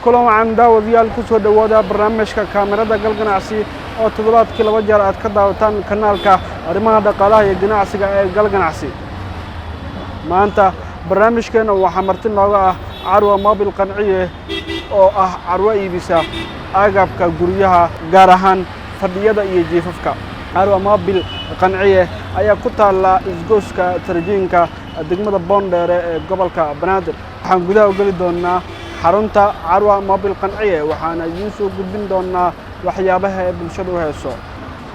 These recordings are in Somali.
kulan wacan daawadayaal ku soo dhawaada barnaamijka kaamirada galganacsi oo toddobaadkii 2 jeer aad ka daawataan kanaalka arrimaha dhaqaalaha iyo ganacsiga ee galganacsi. maanta barnaamijkeena waxaa marti nooga ah Carwa Mobil Qanciye oo ah carwo iibisa agabka guryaha gaar ahaan fadhiyada iyo jiifafka. Carwa Mobil Qanciye ayaa ku taala isgooska tarjiinka degmada Boondheere ee gobolka Banaadir. waxaan gudaha u gali doonaa xarunta Carwa Mobil Qanciye waxaana idin soo gudbin doonaa waxyaabaha ay bulshadu u hayso.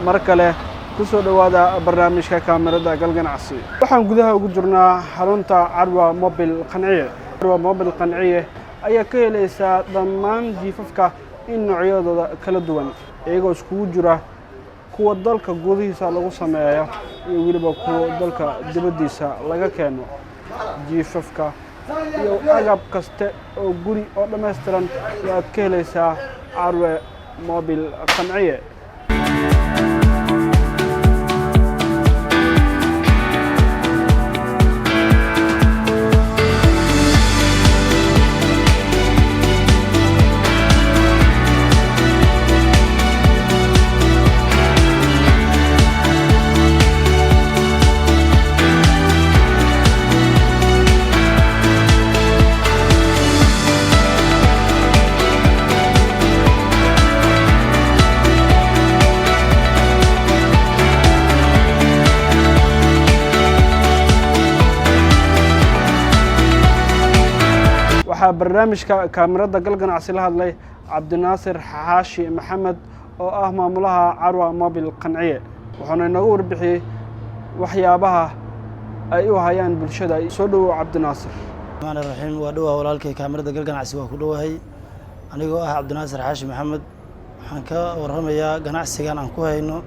mar kale ku soo dhawaada barnaamijka kaamirada galganacsi. waxaan gudaha ugu jirnaa xarunta Carwa Mobil Qanciye. Carwa Mobil Qanciye ayaa ka helaysa dhammaan jiifafka in noocyadooda kala duwan iyagoo iskugu jira kuwa dalka gudihiisa lagu sameeyo iyo waliba kuwa dalka dibadiisa laga keeno. jiifafka iyo agab kaste oo guri oo dhameystiran aad ka helaysaa Carwa Mobil Qanciye. barnaamijka kaamirada galganacsi la hadlay Cabdinaasir Xaashi Maxamed oo ah maamulaha Carwa Mobil Qanciye. wuxuuna inagu warbixiyay waxyaabaha ay u hayaan bulshada. soo dhawow Cabdinaasir. Maana raxiim waa dhawa walaalkay kaamirada galganacsi waa ku dhawahay anigoo ah Cabdinaasir Xaashi Maxamed. waxaan ka warramayaa ganacsigan aan ku hayno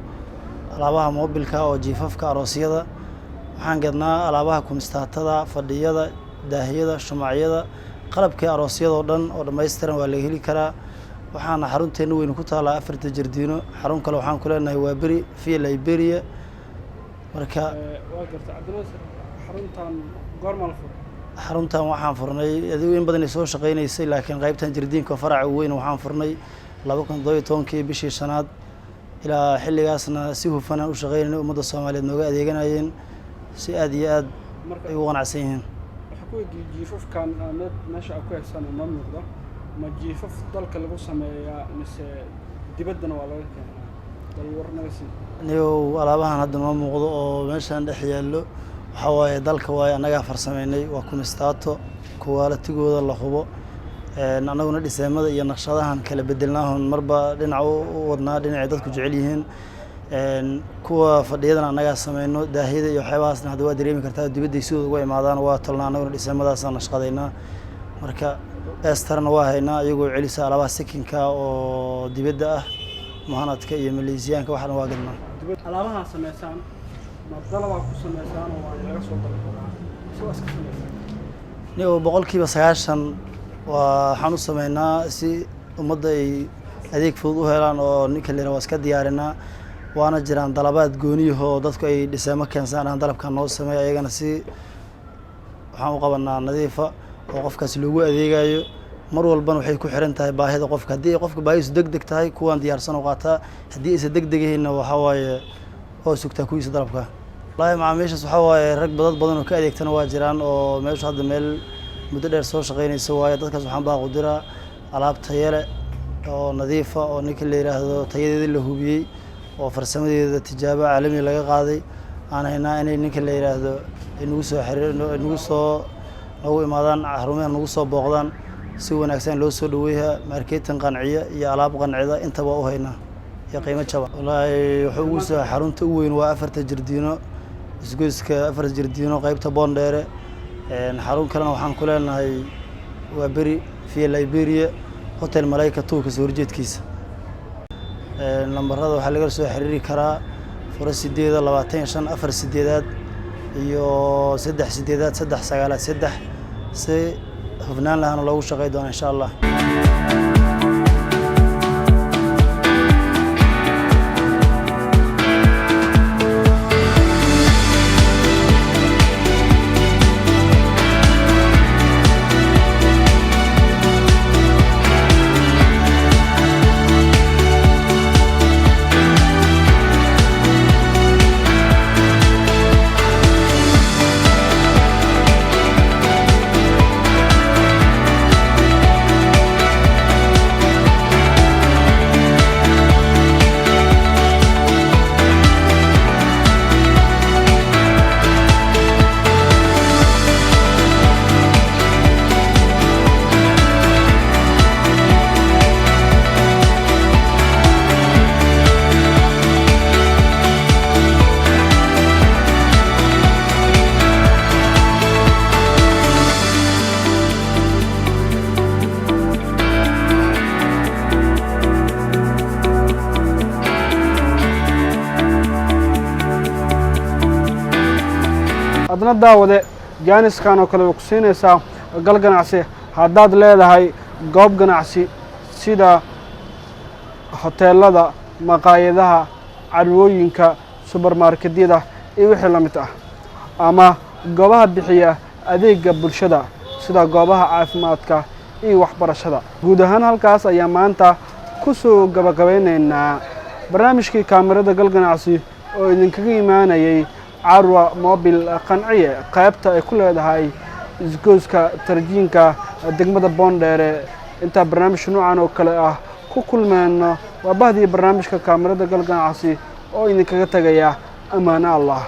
alaabaha mobilka oo jiifafka aroosyada. waxaan gadnaa alaabaha kumistaatada fadhiyada daahiyada shumacyada qalabka aroosyada oo dhan oo dhameystiran waa la heli karaa. waxaana xarunteena weyn ku taala 4 jardiino. xarun kale waxaan ku leenahay waa beri fi Liberia. marka waa garta Cabdinaasir xaruntan goorma la furay? xaruntan waxaan furnay adigu in badan soo shaqeynaysay laakiin qaybtan jardiinka faraca weyn waxaan furnay 2012 bishii shanaad ilaa xilligaasna si hufan u shaqeynay ummadda Soomaaliyeed nooga adeeganayeen si aad iyo aad ay u qanacsan yihiin. jiifafkan meesha ku haysan ma muuqdo ma jiifaf dalka lagu sameeyaa mise dibaddana waa laga keenaa dal warnaysi niyo alaabahan hadda ma muuqdo oo meeshan dhex yaallo waxa waaye dalka waaye anaga farsameynay waa kumistaato quality-gooda la hubo anaguna dhiseemada iyo naqshadahan kala bedelnaahon marba dhinac u wadnaa dhinacay dadku jecel yihiin. kuwa fadhiyadana anaga sameeyno daahiyada iyo waxyaabahaasna hadda waa dareemi kartaa dibadda sidoo uga imaadaan waa talnaa anaguna dhiseemadaasna shaqadeynaa. marka eestarna waa haynaa iyagoo celisa alaabaha sakinka oo dibadda ah mahanadka iyo Maleesiyaanka waxna waa gadnaa. alaabaha sameeysan ma dalaba ku sameeysan oo aan laga soo dalbadaa soo iska sameeysan niyo 90% waxaan u sameeynaa si ummadda ay adeeg fudud u helaan oo ninka leeyahay waa iska diyaarinaa. waana jiraan dalabaad gooniyaha oo dadku ay dhiseemo keensanayaan dalabka noo sameeyo ayagana si waxaan u qabanaa nadiifa oo qofkaas loogu adeegayo. mar walbana waxay ku xiran tahay baahida qofka. haddii qofka baahiisu degdeg tahay kuwan diyaarsan oo qaataa haddii aysan degdegayna waxa waaye oo sugtaa kuwiisa dalabka. wallaahi macaamiishaas waxa waaye rag badan oo ka adeegtana waa jiraan oo meesha hadda meel muddo dheer soo shaqeynaysa waaye dadkaas waxaan baa qudira alaab tayo leh oo nadiifa oo ninka la yiraahdo tayadeeda la hubiyay oo farsamadeeda tijaabo caalami laga qaaday. aan haynaa inay ninka la yiraahdo inagu soo xiriirno inagu soo nagu imaadaan xarumaha nagu soo booqdaan si wanaagsan loo soo dhaweeyaa marketing qanciye iyo alaab qancida intaba u haynaa iyo qiimo jaban. wallaahi wuxuu ugu soo xarunta u weyn waa 4 jardiino isgoyska 4 jardiino qaybta Boondheere. xarun kalena waxaan ku leenahay waa beri fi Liberia hotel Malaika tuuka soo horjeedkiisa. lambarada waxaa laga soo xiriiri karaa 0825 48 iyo 38 393 si hufnaan lahana loogu shaqeyn doono insha Allah. daawade jaaniskan oo kale ku siinaysaa gal ganacsi haddaad leedahay goob ganacsi sida hoteelada maqaayadaha carwooyinka supermarketyada iyo wixii la mid ah ama goobaha bixiya adeega bulshada sida goobaha caafimaadka iyo waxbarashada guud ahaan halkaas ayaa maanta ku soo gabagabeynaynaa barnaamijkii kaamirada gal ganacsi oo idinkaga imaanayay carwa mobil qanciye qaybta ay ku leedahay isgooska tarjiinka degmada Boondheere inta barnaamij noocan oo kale ah ku kulmeenno waa bahdii barnaamijka kaamirada gal ganacsi oo idinkaga tagaya amaana Allah